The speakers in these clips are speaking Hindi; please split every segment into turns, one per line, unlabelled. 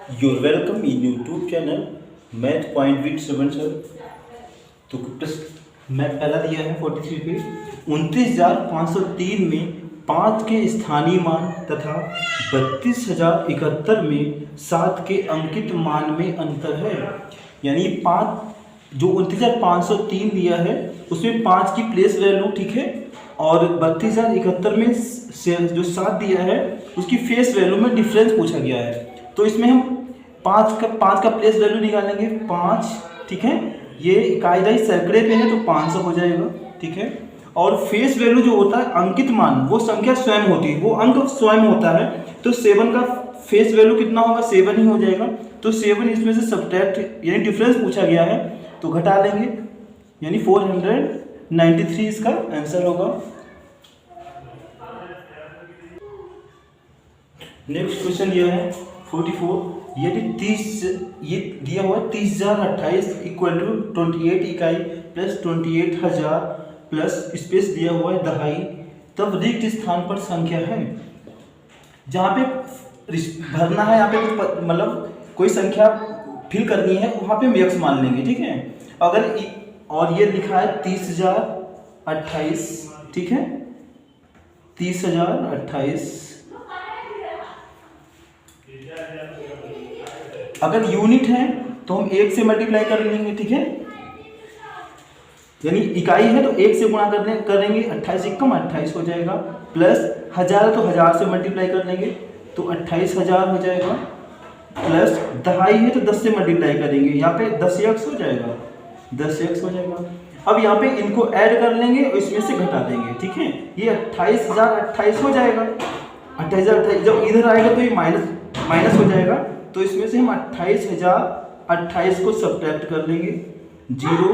You're welcome in YouTube channel Math Point with Seven Sir। तो मैं पहला दिया है 43 पे 29,503 में 5 के स्थानीय मान तथा 32,071 में 7 के अंकित मान में अंतर है। यानी 5 जो 29,503 दिया है उसमें 5 की प्लेस वैल्यू ठीक है, और 32,071 में जो 7 दिया है उसकी फेस वैल्यू में डिफरेंस पूछा गया है। तो इसमें हम 5 का प्लेस वैल्यू निकालेंगे 5, ठीक है। ये इकाई सैकड़े पे है तो 500 हो जाएगा, ठीक है। और फेस वैल्यू जो होता है अंकित मान, वो संख्या स्वयं होती है, वो अंक स्वयं होता है। तो 7 का फेस वैल्यू कितना होगा, 7 ही हो जाएगा। तो 7 इसमें से सब्ट्रैक्ट यानी डिफरेंस पूछा गया है तो घटा लेंगे, यानी 493 इसका आंसर होगा। नेक्स्ट क्वेश्चन ये है 44। यदि 30 ये दिया हुआ 30,028 इक्वल टू 28 इकाई प्लस 28,000 प्लस स्पेस दिया हुआ है दहाई, तब रिक्त स्थान पर संख्या है। जहाँ पे भरना है, यहाँ पे कुछ मतलब कोई संख्या फिल करनी है, वहाँ पे हम x मान लेंगे, ठीक है। अगर और ये लिखा है 30,028, ठीक है, 30,028 अगर यूनिट है तो हम 1 से मल्टीप्लाई कर लेंगे, ठीक है। यानी इकाई है तो 1 से गुणा करेंगे 28 एकम 28 हो जाएगा, प्लस 1000 तो 1000 से मल्टीप्लाई कर लेंगे तो 28,000 हो जाएगा, प्लस दहाई है तो 10 से मल्टीप्लाई करेंगे, यहाँ पे 10x हो जाएगा, 10x हो जाएगा। अब यहाँ पे इनको ऐड कर लेंगे और इसमें से घटा देंगे, ठीक है। ये 28,028 हो जाएगा, 28,028 जब इधर आएगा तो ये माइनस हो जाएगा, तो इसमें से हम 28,028 को सब्ट्रैक्ट कर लेंगे, 0,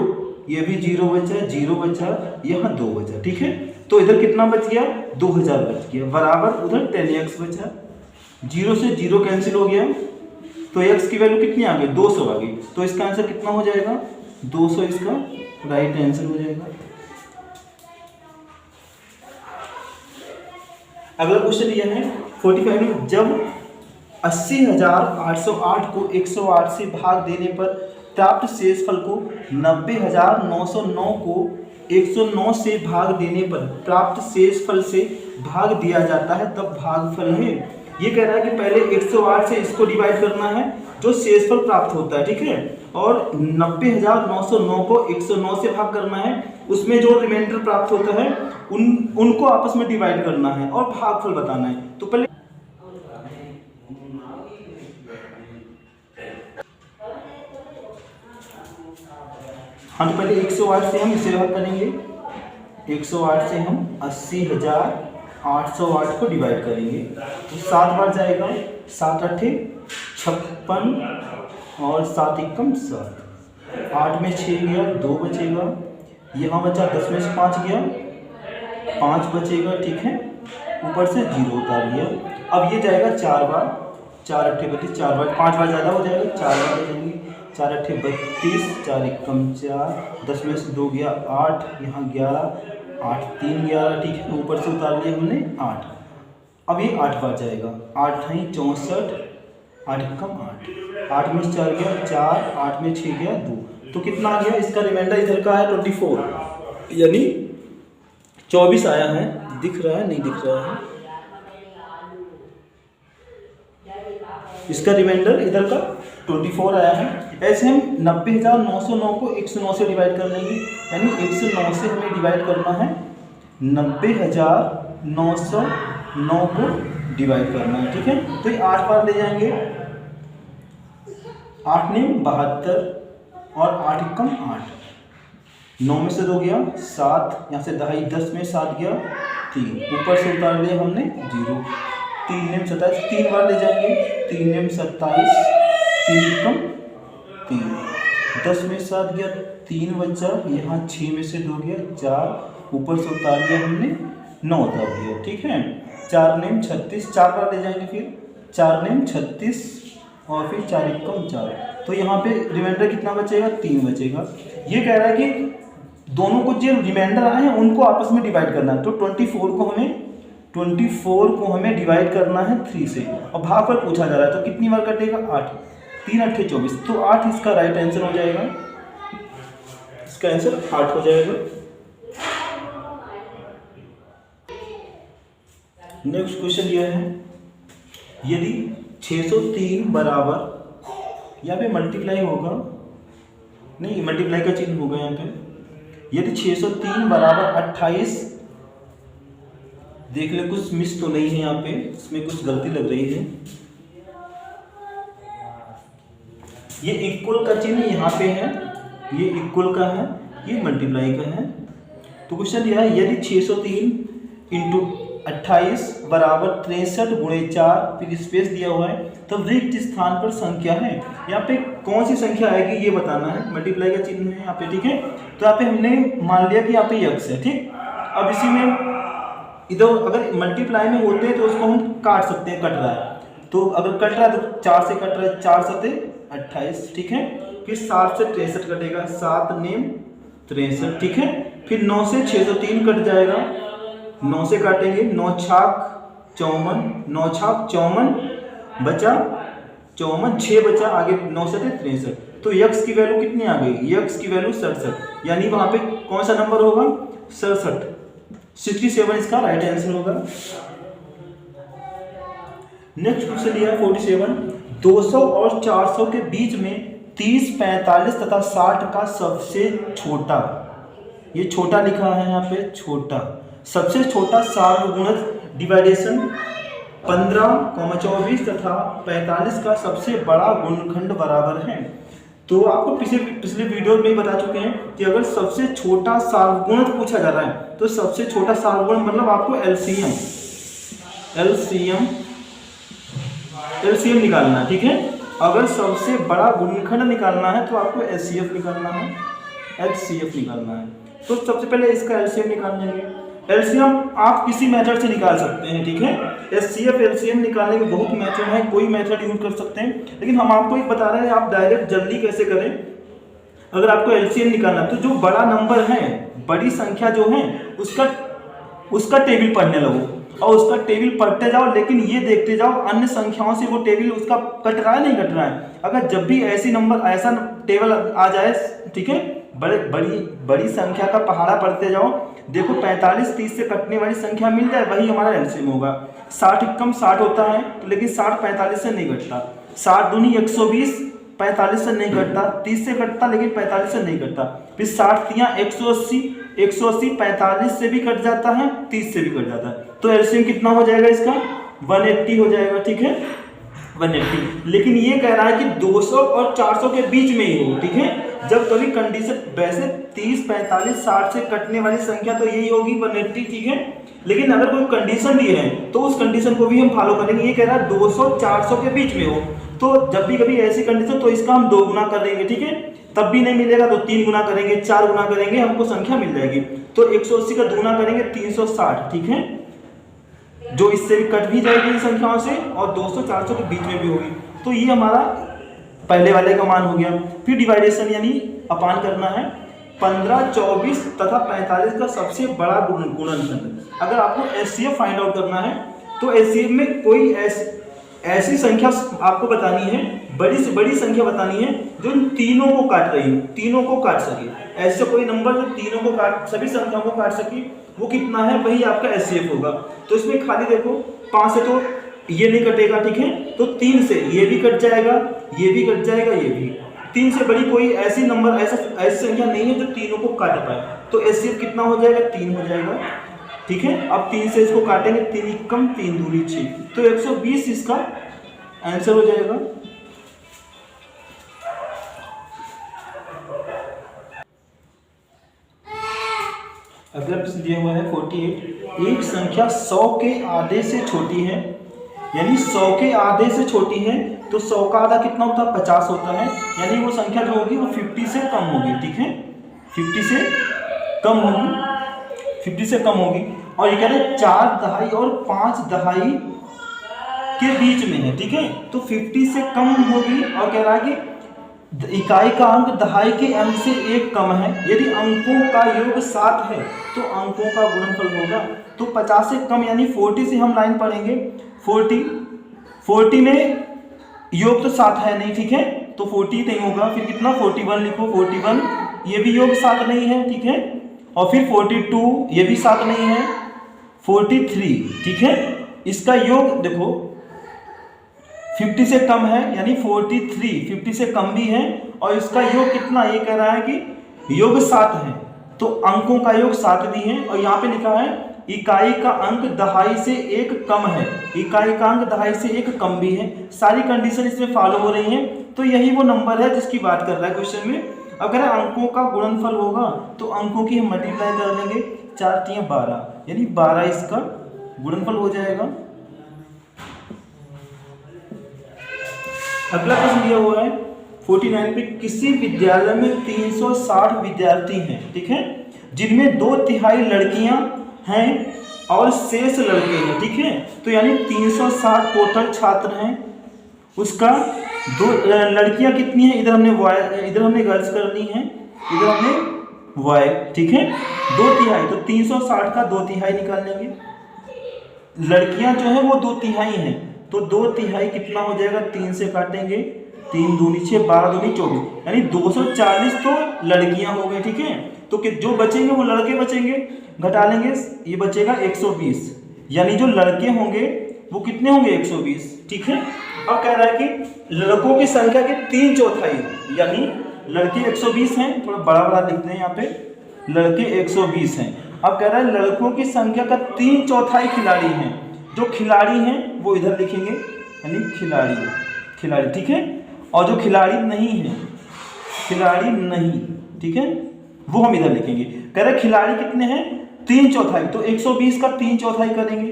ये भी 0 बचा, 0 बचा, यहाँ 2 बचा, ठीक है। तो इधर कितना बच गया, 2000 बच गया, बराबर उधर 10x बचा, 0 से 0 कैंसिल हो गया, तो x की वैल्यू कितनी आ गई, 200 आ गई। तो इसका आंसर कितना हो जाएगा, 200 इसका राइट आंसर हो जाएगा। अगला क्वेश्चन यह है 45 में जब 80,808 को 108 से भाग देने पर प्राप्त शेषफल को 90,909 को 109 से भाग देने पर प्राप्त शेषफल से भाग दिया जाता है, तब भागफल है। ये कह रहा है कि पहले 108 से इसको डिवाइड करना है जो शेषफल प्राप्त होता है, ठीक है, और 90,909 को 109 से भाग करना है, उसमें जो रिमाइंडर प्राप्त होता है उनको आपस में डिवाइड करना है और भागफल बताना है। तो पहले हाँ, तो पहले 108 से हम इसे भाग करेंगे, 108 से हम 80,808 को डिवाइड करेंगे, तो 7 बार जाएगा, 7 8 56 और 7 एकम 7, 8 में 6 गया, 2 बचेगा, यहाँ बचा 10 में से 5 गया, 5 बचेगा, ठीक है, ऊपर से 0 उतार लिया। अब ये जाएगा 4 बार, 4 8 32, 4 बार 5 बार ज़्यादा हो जाएगा, 4 बार बचेंगे, 4 8 32, 4 एकम 4, 10 में से 2 गया 8, यहाँ 11, 8 3 11, ठीक है, ऊपर से उतार लिया हमने 8। अब ये 8 बार जाएगा, 8 है 64, 8 एकम 8, 8 में से 4 गया 4, 8 में 6 गया 2, तो कितना आ गया, इसका रिमाइंडर इधर का है 24, यानी 24 आया है। दिख रहा है, नहीं दिख रहा है, इसका रिमाइंडर इधर का 24 आया है। ऐसे हम 90,909 को 109 से डिवाइड कर लेंगे, यानी 109 से हमें डिवाइड करना है, 90,909 को डिवाइड करना है, ठीक है। तो ये 8 बार ले जाएंगे, 8 ने 72 और 8 एकम 8, 9 में से 2 गया 7, यहाँ से दहाई 10 में 7 गया 3, ऊपर से उतार लिया हमने 0, 3 ने 27, 3 बार ले जाएंगे, 3 ने 27, 3 एकम 3, 10 में 7 गया 3 बचा, यहाँ 6 में से 2 गया 4, ऊपर से उतार लिया हमने 9 उतार दिया, ठीक है। 4 नेम 36, 4 बार ले जाएंगे, फिर 4 नेम 36 और फिर 4 एकम 4, तो यहाँ पे रिमाइंडर कितना बचेगा, 3 बचेगा। ये कह रहा है कि दोनों को जो रिमाइंडर आए हैं उनको आपस में डिवाइड करना है, तो 24 को हमें 24 को हमें डिवाइड करना है 3 से और भाग पर पूछा जा रहा है, तो कितनी बार कटेगा 8, 3 8 24, तो 8 इसका राइट आंसर हो जाएगा, इसका आंसर 8 हो जाएगा। नेक्स्ट क्वेश्चन यह है, यदि 603 बराबर, यहाँ पे मल्टीप्लाई होगा, नहीं मल्टीप्लाई का चिन्ह होगा यहाँ पे, यदि 603 बराबर 28, देख ले कुछ मिस तो नहीं है यहाँ पे, इसमें कुछ गलती लग रही है, ये इक्वल का चिन्ह यहाँ पे है, ये इक्वल का है, ये मल्टीप्लाई का है। तो क्वेश्चन यह है, यदि 603 इंटू 28 बराबर 63 गुणे 4, फिर स्पेस दिया हुआ है, तब रिक्त स्थान पर संख्या है, यहाँ पे कौन सी संख्या आएगी ये बताना है, मल्टीप्लाई का चिन्ह है यहाँ पे, ठीक है। तो यहाँ पे हमने मान लिया कि यहाँ पे x है, ठीक। अब इसी में इधर अगर मल्टीप्लाई में होते हैं तो उसको हम काट सकते हैं, कट रहा है तो अगर कट रहा है तो 4 से कट रहा है, 4 7 28, ठीक है। फिर 7 से 63 कटेगा, 7 नेम 63, ठीक है। फिर 9 से 603 कट जाएगा, 9 से काटेंगे, 9 छाक 54, 9 छाक 54 बचा 54, 6 बचा, आगे 9 से 63, तो x की वैल्यू कितनी आ गई, x की वैल्यू 67, यानी वहां पे कौन सा नंबर होगा 67, 67 इसका राइट आंसर होगा। नेक्स्ट क्वेश्चन लिया 47, 200 और 400 के बीच में 30, 45 तथा 60 का सबसे छोटा, ये छोटा लिखा है यहाँ पे, छोटा सबसे छोटा सार्वगुणक डिवाइडेशन 15, 24 तथा 45 का सबसे बड़ा गुणनखंड बराबर है। तो आपको पिछले वीडियो में बता चुके हैं कि अगर सबसे छोटा सार्वगुणक पूछा जा रहा है तो सबसे छोटा सार्वगुणक मतलब आपको एलसीएम निकालना है, ठीक है। अगर सबसे बड़ा गुणनखंड निकालना है तो आपको एचसीएफ निकालना है, तो सबसे पहले इसका एलसीएम निकाल लेंगे। एलसीएम आप किसी मेथड से निकाल सकते हैं, ठीक है। एचसीएफ एलसीएम निकालने के बहुत मेथड है, कोई मेथड यूज कर सकते हैं, लेकिन हम आपको एक बता रहे हैं आप डायरेक्ट जल्दी कैसे करें। अगर आपको एलसीएम निकालना है तो जो बड़ा नंबर है, बड़ी संख्या जो है उसका टेबल पढ़ने लगो और उसका टेबल पढ़ते जाओ, लेकिन ये देखते जाओ अन्य संख्याओं से वो टेबल उसका कट रहा है नहीं कट रहा है। अगर जब भी ऐसा टेबल आ जाए, ठीक है, बड़ी संख्या का पहाड़ा पढ़ते जाओ, देखो 45 30 से कटने वाली संख्या मिल जाए, वही हमारा एलसीएम होगा। 60 कम 60 होता है, लेकिन 60 45 से नहीं कटता, 60 दूनी 120 45 से नहीं कटता, 30 से कटता लेकिन 45 से नहीं कटता। फिर 60 तियां 180 45 से भी कट जाता है, 30 से भी कट जाता है। तो एलसीएम कितना हो जाएगा इसका 180 हो जाएगा, ठीक है 180। लेकिन ये कह रहा है कि 200 और 400 के बीच में ही हो, ठीक है। जब कभी कंडीशन वैसे 30 45 60 से कटने वाली संख्या तो यही होगी 180, ठीक है। लेकिन अगर कोई कंडीशन दी है तो उस कंडीशन को भी हम फॉलो करेंगे। ये कह रहा है 200 400 के बीच में हो, तो जब भी कभी ऐसी कंडीशन तो इसका हम 2 गुना कर देंगे, ठीक है। तब भी नहीं मिलेगा तो 3 गुना करेंगे, 4 गुना करेंगे, हमको संख्या मिल जाएगी। तो 180 का 2 गुना करेंगे 360, ठीक है, जो इससे भी कट भी जाएगी इन संख्याओं से और 200 400 के बीच में भी होगी। तो ये हमारा पहले वाले का मान हो गया। फिर डिवाइडेशन यानी अपान करना है 15, 24 तथा 45 का सबसे बड़ा गुणनखंड। अगर आपको एचसीएफ फाइंड आउट करना है तो एचसीएफ में कोई ऐसी संख्या आपको बतानी है, बड़ी से बड़ी संख्या बतानी है जो इन तीनों को काट रही है, तीनों को काट सके। ऐसे कोई नंबर जो तीनों को काट, सभी संख्याओं को काट सके, वो कितना है वही आपका एचसीएफ होगा। तो इसमें खाली देखो 5 से तो ये नहीं कटेगा, ठीक है, तो 3 से ये भी कट जाएगा, ये भी कट जाएगा, ये भी। 3 से बड़ी कोई ऐसी नंबर ऐसी संख्या नहीं है जो तीनों को काट पाए। तो एचसीएफ कितना हो जाएगा 3 हो जाएगा, ठीक है। अब 3 से इसको काटेंगे, 3 कम 3 दूनी 6, तो 120 इसका आंसर हो जाएगा। अगला प्रश्न दिया हुआ है 48, एक संख्या 100 के आधे से छोटी है, यानी 100 के आधे से छोटी है, तो 100 का आधा कितना होता है 50 होता है, यानी वो संख्या जो होगी वो 50 से कम होगी, ठीक है, 50 से कम होगी, 50 से कम होगी। और ये कह रहे हैं 4 दहाई और 5 दहाई के बीच में है, ठीक है, तो 50 से कम होगी। और कह रहा है कि इकाई का अंक दहाई के अंक से 1 कम है, यदि अंकों का योग 7 है तो अंकों का गुणनफल होगा। तो 50 से कम यानी 40 से हम लाइन पढ़ेंगे। 40 में योग तो 7 है नहीं, ठीक है, तो 40 नहीं होगा। फिर कितना 41 लिखो, 41 ये भी योग 7 नहीं है, ठीक है। और फिर 42 ये भी 7 नहीं है। 43, ठीक है, इसका योग देखो 50 से कम है यानी 43, 50 से कम भी है और इसका योग कितना, ये कह रहा है कि योग 7 है, तो अंकों का योग 7 भी है। और यहाँ पे लिखा है इकाई का अंक दहाई से 1 कम है, इकाई का अंक दहाई से 1 कम भी है। सारी कंडीशन इसमें फॉलो हो रही हैं, तो यही वो नंबर है जिसकी बात कर रहा है क्वेश्चन में। अगर अंकों का गुणनफल होगा तो अंकों की हम मल्टीप्लाई कर लेंगे, 4 × 12 यानी 12 इसका गुणनफल हो जाएगा। अगला प्रश्न दिया हुआ है 49 पे, किसी विद्यालय में 360 विद्यार्थी हैं, ठीक है, जिनमें 2/3 लड़कियां हैं और शेष लड़के हैं, ठीक है। तो यानी 360 टोटल छात्र हैं, उसका दो लड़कियां कितनी हैं, इधर हमने गर्ल्स करनी है, इधर हमने बॉय, ठीक है। 2/3 तो 360 का 2/3 निकाल लेंगे। लड़कियां जो है वो 2/3 हैं, तो 2/3 कितना हो जाएगा, 3 से काटेंगे, 3 दूनी 6, 12 दूनी 24 यानी 240 तो लड़कियां हो गई, ठीक है। तो कि जो बचेंगे वो लड़के बचेंगे, घटा लेंगे, ये बचेगा 120 यानी जो लड़के होंगे वो कितने होंगे 120, ठीक है। अब कह रहा है कि लड़कों की संख्या के 3/4 यानी लड़के 120 हैं, थोड़ा बड़ा बड़ा लिखते हैं यहाँ पे, लड़के 120 हैं। अब कह रहा है लड़कों की संख्या का 3/4 खिलाड़ी हैं, जो खिलाड़ी हैं वो इधर लिखेंगे यानी खिलाड़ी, ठीक है। और जो खिलाड़ी नहीं है, खिलाड़ी नहीं, ठीक है, वो हम इधर लिखेंगे। कह रहे खिलाड़ी कितने हैं 3/4, तो 120 का 3/4 करेंगे,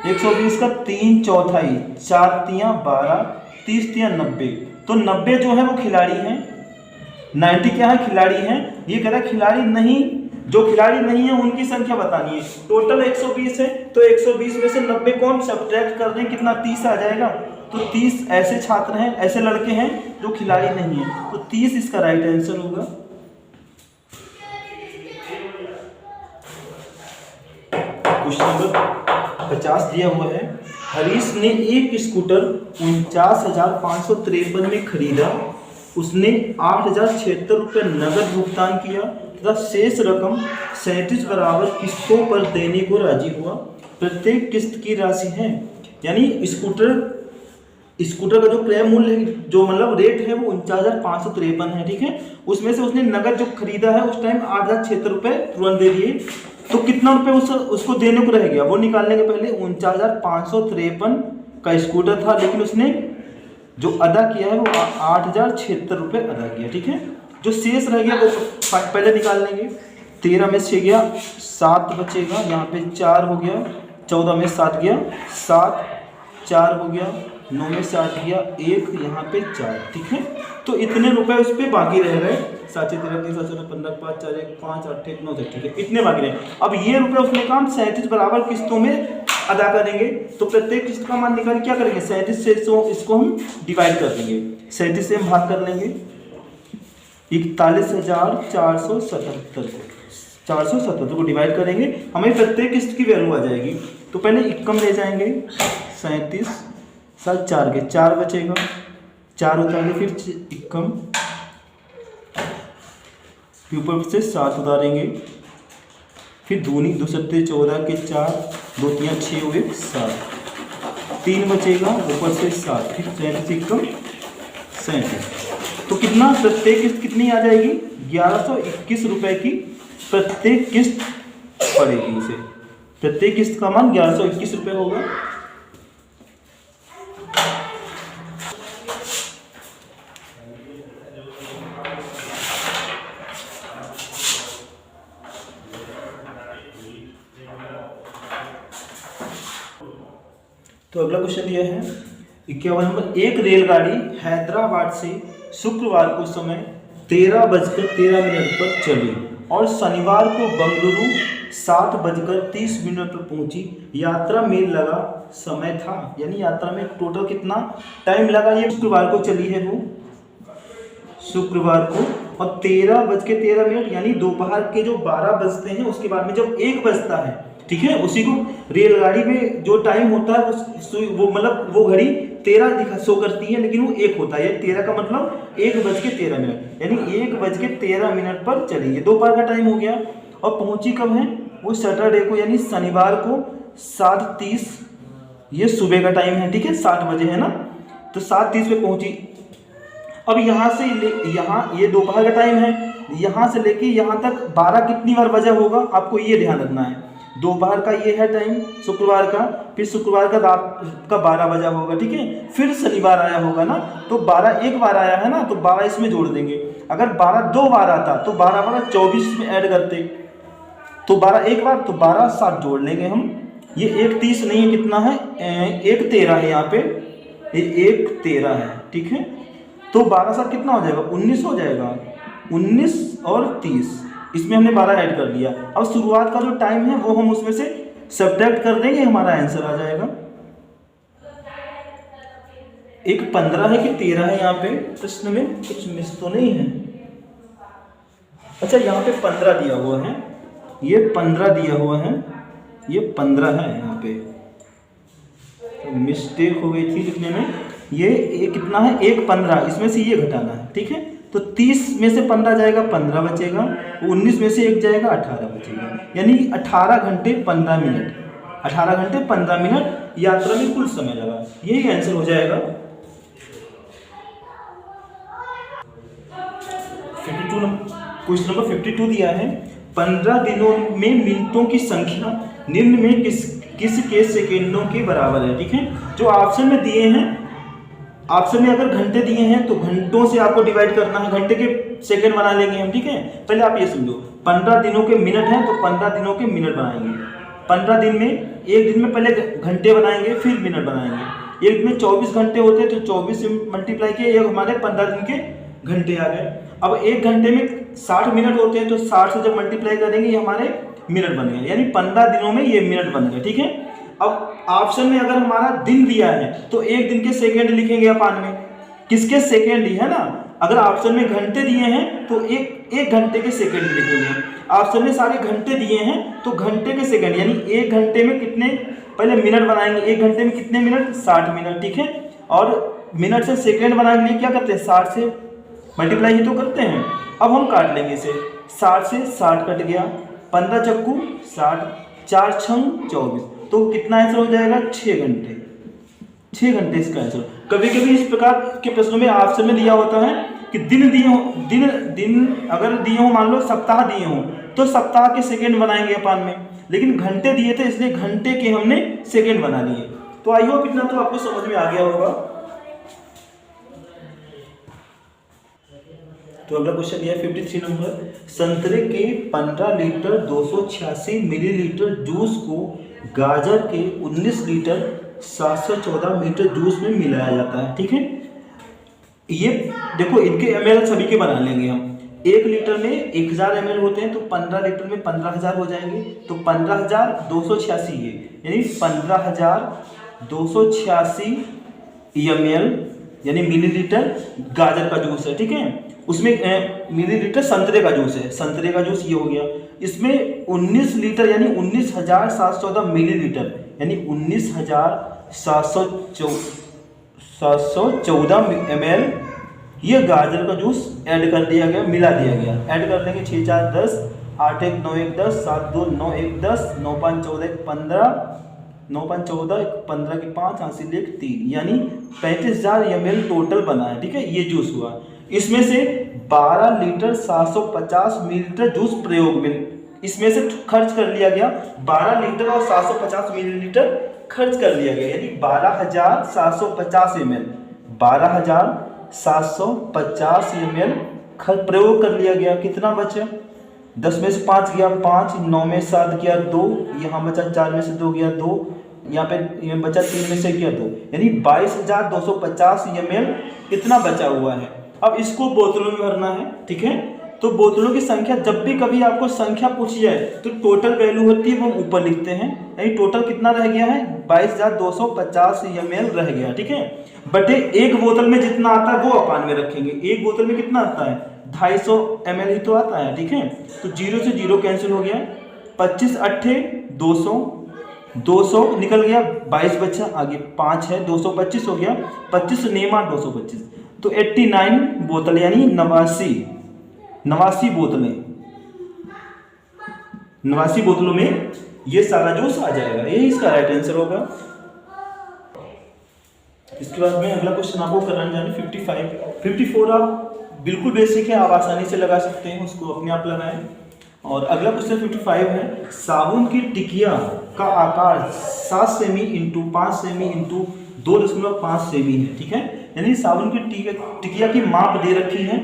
120 का 3/4, 4 × 12, 30 × 90, तो 90 जो है वो खिलाड़ी हैं, 90 क्या है खिलाड़ी हैं। ये कह रहा है खिलाड़ी नहीं, जो खिलाड़ी नहीं है उनकी संख्या बतानी है। टोटल 120 है, तो 120 में से 90 को हम सब्ट्रैक्ट कर दें, कितना 30 आ जाएगा। तो 30 ऐसे छात्र हैं, ऐसे लड़के हैं जो खिलाड़ी नहीं है, तो 30 इसका राइट आंसर होगा। क्वेश्चन नंबर 50 दिया हुआ है, हरीश ने एक स्कूटर 49,553 में खरीदा, उसने 8,076 रुपये नगद भुगतान किया तथा शेष रकम 37 बराबर किस्तों पर देने को राजी हुआ। प्रत्येक किस्त की राशि है, यानी स्कूटर का जो क्रय मूल्य है, जो मतलब रेट है वो 49,553 है, ठीक है। उसमें से उसने नगद जो खरीदा है उस टाइम 8,076 रुपये तुरंत दे दिए, तो कितना रुपये उसको देने को रह गया वो निकालने के पहले। 49,553 का स्कूटर था, लेकिन उसने जो अदा किया है वो 8,076 रुपये अदा किया, ठीक है। जो शेष रह गया वो पहले निकाल लेंगे। 13 में 6 गया, 7 बचेगा, यहाँ पे 4 हो गया, 14 में 7 गया, 7 4 हो गया, 9 में 8 गया, 1 यहाँ पे 4, ठीक है। तो इतने रुपए उस पर बाकी रह गए, 7 13 3 7 14 15 5 4 1 5 8 1 9 10, ठीक है, इतने बाकी रहे। अब ये रुपए उसने काम 37 बराबर किस्तों में अदा करेंगे, तो प्रत्येक किस्त का मान निकाल क्या करेंगे, 37 से इसको हम डिवाइड कर देंगे, 37 से हम भाग कर लेंगे 41,477 को डिवाइड करेंगे, हमें प्रत्येक किस्त की वैल्यू आ जाएगी। तो पहले इक्कम ले जाएंगे, 37 7 4 के 4 बचेगा, 4 उतारेंगे, फिर इक्कम, ऊपर से 7 उतारेंगे, फिर दूनी 2 7 14 के 4 2 3 6 हुए 7, 3 बचेगा, ऊपर से 7, फिर 37 इक्कम 37। तो कितना प्रत्येक किस्त कितनी आ जाएगी, 1121 रुपए की प्रत्येक किस्त पड़ेगी उसे। प्रत्येक किस्त का मान 1121 रुपये होगा। तो अगला क्वेश्चन दिया है 51 नंबर, एक रेलगाड़ी हैदराबाद से शुक्रवार को समय 13:13 पर चली और शनिवार को बंगलुरु 7:30 पर पहुंची। यात्रा में लगा समय था, यानी यात्रा में टोटल कितना टाइम लगा, ये शुक्रवार को चली है वो, शुक्रवार को और 13:13 यानी दोपहर के जो 12 बजते हैं उसके बाद में जब 1 बजता है, ठीक है, उसी को रेलगाड़ी में जो टाइम होता है वो मतलब वो घड़ी 13 दिखा शो करती है, लेकिन वो 1 होता है। 13 का मतलब 1:13 यानी 1:13 पर चली। ये दोपहर का टाइम हो गया। और पहुंची कब है? वो सैटरडे को यानी शनिवार को 7:30, ये सुबह का टाइम है, ठीक है, 7 बजे है ना, तो 7:30 पे पहुंची। अब यहाँ से यहाँ ये दोपहर का टाइम है, यहाँ से लेके यहाँ तक 12 कितनी बार बजा होगा आपको ये ध्यान रखना है। दोपहर का ये है टाइम शुक्रवार का, फिर शुक्रवार का रात का 12 बजा होगा, ठीक है, फिर शनिवार आया होगा ना, तो 12 एक बार आया है ना, तो 12 इसमें जोड़ देंगे। अगर 12 2 बार आता तो 12 24 में ऐड करते, तो 12 एक बार, तो 12 7 जोड़ लेंगे हम। ये 1:30 नहीं है, कितना है? 1:13 है यहाँ पे, ये 1:13 है, ठीक है, तो 12 7 कितना हो जाएगा? 19 हो जाएगा। 19 और 30 इसमें हमने 12 ऐड कर दिया। अब शुरुआत का जो टाइम है वो हम उसमें से सब्ट्रैक्ट कर देंगे, हमारा आंसर आ जाएगा। एक 15 है कि 13 है? यहाँ पे प्रश्न में कुछ मिस तो नहीं है? अच्छा, यहाँ पे 15 दिया हुआ है, ये 15 दिया हुआ है, ये 15 है यहाँ पे, तो मिस्टेक हो गई थी लिखने में। ये कितना है? 1:15, इसमें से ये घटाना है, ठीक है, तो 30 में से 15 जाएगा, 15 बचेगा, 19 में से 1 जाएगा, 18 बचेगा, यानी 18 घंटे 15 मिनट, 18 घंटे 15 मिनट यात्रा में कुल समय लगा। यही आंसर हो जाएगा। 52 क्वेश्चन नंबर 52 दिया है, 15 दिनों में मिनटों की संख्या निम्न में किस के सेकेंडों के बराबर है, ठीक है। जो ऑप्शन में दिए हैं, ऑप्शन में अगर घंटे दिए हैं तो घंटों से आपको डिवाइड करना है, घंटे के सेकंड बना लेंगे हम, ठीक है। पहले आप ये समझो, 15 दिनों के मिनट हैं तो 15 दिनों के मिनट बनाएंगे। 15 दिन में, एक दिन में पहले घंटे बनाएंगे फिर मिनट बनाएंगे। एक दिन में 24 घंटे होते हैं तो 24 से मल्टीप्लाई किए, ये हमारे 15 दिन के घंटे आ गए। अब एक घंटे में 60 मिनट होते हैं तो 60 से जब मल्टीप्लाई करेंगे ये हमारे मिनट बन गए, यानी 15 दिनों में ये मिनट बन गए, ठीक है। अब ऑप्शन में अगर हमारा दिन दिया है तो एक दिन के सेकंड लिखेंगे अपन में, किसके सेकंड ही है ना। अगर ऑप्शन में घंटे दिए हैं तो एक घंटे के सेकंड लिखेंगे। ऑप्शन में सारे घंटे दिए हैं तो घंटे के सेकंड, यानी एक घंटे में कितने, पहले मिनट बनाएंगे, एक घंटे में कितने मिनट? 60 मिनट, ठीक है। और मिनट से सेकंड बनाने के लिए क्या करते हैं? 60 से मल्टीप्लाई ही तो करते हैं। अब हम काट लेंगे इसे, 60 से 60 कट गया, 15 चक्कू 60, 4 छंग 24, तो कितना आंसर हो जाएगा? 6 घंटे। 6 घंटे इसका आंसर। कभी कभी इस प्रकार के प्रश्नों में ऑप्शन में दिया होता है कि दिन दिए हो, दिन अगर दिए हो, मान लो सप्ताह दिए हो तो सप्ताह के सेकंड बनाएंगे अपन में, लेकिन घंटे दिए थे इसलिए घंटे के हमने सेकंड बना लिए। तो आई होप इतना तो आपको समझ में आ गया होगा। तो अगला क्वेश्चन दिया है 53 नंबर, संतरे के 15 लीटर 286 मिलीलीटर जूस को गाजर के 19 लीटर 714 मीटर जूस में मिलाया जाता है, ठीक है। ये देखो, इनके ml सभी के बना लेंगे हम। 1 लीटर में 1000 ml होते हैं तो 15 लीटर में 15000 हो जाएंगे, तो 15286 ये, यानी 15286 ml यानी मिलीलीटर गाजर का जूस है, ठीक है। उसमें मिलीलीटर संतरे का जूस है, संतरे का जूस ये हो गया। इसमें 19 लीटर यानी 19714 मिलीलीटर यानी 19714 ml ये गाजर का जूस ऐड कर दिया गया, मिला दिया गया। ऐड कर देंगे 6 4 10, 8 1 9 1 10, 7 2 9 1 10, 9 5 14 1 15, 9 5 14, 15 की 5, 8 1 3, यानी 35000 ml टोटल बना है, ठीक है। ये जूस हुआ। इसमें से 12 लीटर 750 मिलीलीटर जूस प्रयोग में, इसमें से खर्च कर लिया गया 12 लीटर और 750 मिलीलीटर खर्च कर लिया गया, यानी 12750 ml 12750 ml प्रयोग कर लिया गया। कितना बचा? 10 में से 5 गया 5, 9 में 7 गया 2, यहाँ बचा 4 में से 2 गया 2, यहाँ पे ये बचा 3 में से गया 2, यानी 22250 ml इतना बचा हुआ है। अब इसको बोतलों में भरना है, ठीक है। तो बोतलों की संख्या, जब भी कभी आपको संख्या पूछी जाए तो टोटल वैल्यू होती है वो ऊपर लिखते हैं, यानी टोटल कितना रह गया है? 22250 ml रह गया, ठीक है। बटे एक बोतल में जितना आता है वो अपान में रखेंगे। एक बोतल में कितना आता है? 250 ml ही तो आता है, ठीक है। तो 0 से 0 कैंसिल हो गया, 25 अट्ठे 200, 200 निकल गया, 22 बचा, आगे 5 है, 225 हो गया, 25 नेमा 225, तो 89 बोतल यानी 89 बोतलें, 89 बोतलों में ये सारा जूस आ जाएगा। यही इसका राइट आंसर होगा। इसके बाद में अगला क्वेश्चन आपको कराने जाने 54 आप बिल्कुल बेसिक है, आप आसानी से लगा सकते हैं, उसको अपने आप लगाएं। और अगला क्वेश्चन 55 है, साबुन की टिकिया का आकार 7 semi into 5 semi into 2.5 semi है, ठीक है। यानी साबुन की टिकिया की माप दे रखी है,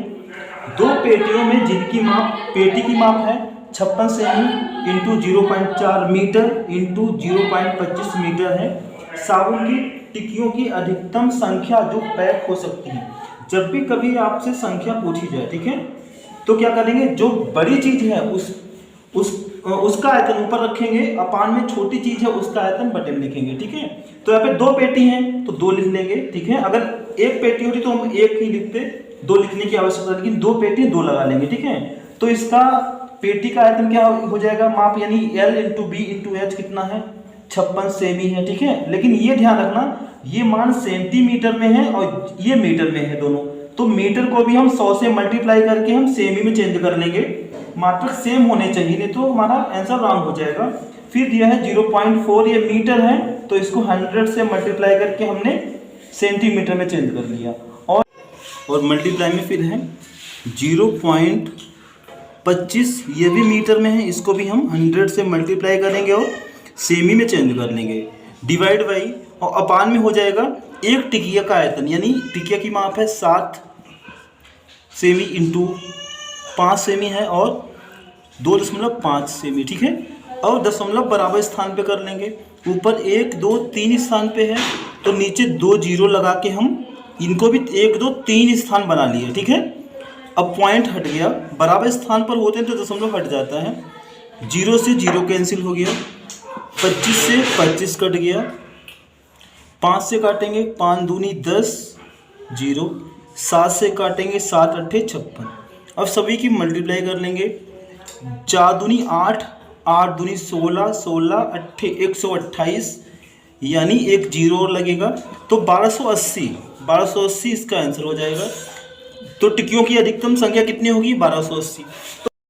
दो पेटियों में जिनकी माप, पेटी की माप है 56 सेमी इंटू 0.4 मीटर इंटू 0.25 मीटर है। साबुन की टिकियों की अधिकतम संख्या जो पैक हो सकती है। जब भी कभी आपसे संख्या पूछी जाए, ठीक है, तो क्या करेंगे, जो बड़ी चीज है उसका आयतन ऊपर रखेंगे, अपान में छोटी चीज है उसका आयतन बटे में लिखेंगे, ठीक है। तो यहाँ पे 2 पेटी हैं तो 2 लिख लेंगे, ठीक है। अगर 1 पेटी होती तो हम 1 ही लिखते, 2 लिखने की आवश्यकता, लेकिन 2 पेटी 2 लगा लेंगे, ठीक है। तो इसका पेटी का आयतन क्या हो जाएगा, माप यानी L into B into H कितना है, 56 सेमी है, ठीक है। लेकिन ये ध्यान रखना, ये मान सेंटीमीटर में है और ये मीटर में है दोनों, तो मीटर को भी हम 100 से मल्टीप्लाई करके हम सेमी में चेंज कर लेंगे, मात्रक सेम होने चाहिए, नहीं तो हमारा आंसर रॉन्ग हो जाएगा। फिर दिया है 0.4, ये मीटर है तो इसको 100 से मल्टीप्लाई करके हमने सेंटीमीटर में चेंज कर लिया, और मल्टीप्लाई में फिर है 0.25, ये भी मीटर में है, इसको भी हम 100 से मल्टीप्लाई करेंगे और सेमी में चेंज कर लेंगे, डिवाइड बाई, और अपान में हो जाएगा एक टिकिया का आयतन, यानी टिकिया की माप है 7 सेमी इंटू 5 सेमी है और 2.5 सेमी, ठीक है। और दशमलव बराबर स्थान पे कर लेंगे, ऊपर 1 2 3 स्थान पे है तो नीचे 2 जीरो लगा के हम इनको भी 1 2 3 स्थान बना लिए, ठीक है। अब पॉइंट हट गया, बराबर स्थान पर होते हैं तो दशमलव हट जाता है, 0 से 0 कैंसिल हो गया, 25 से 25 कट गया, 5 से काटेंगे 5 दूनी 10, 0, 7 से काटेंगे 7 अट्ठे 56। अब सभी की मल्टीप्लाई कर लेंगे, 4 दूनी 8, 8 दूनी 16, 16 अट्ठे 128, यानी एक जीरो और लगेगा, तो 1280 इसका आंसर हो जाएगा। तो टिकियों की अधिकतम संख्या कितनी होगी, 1280।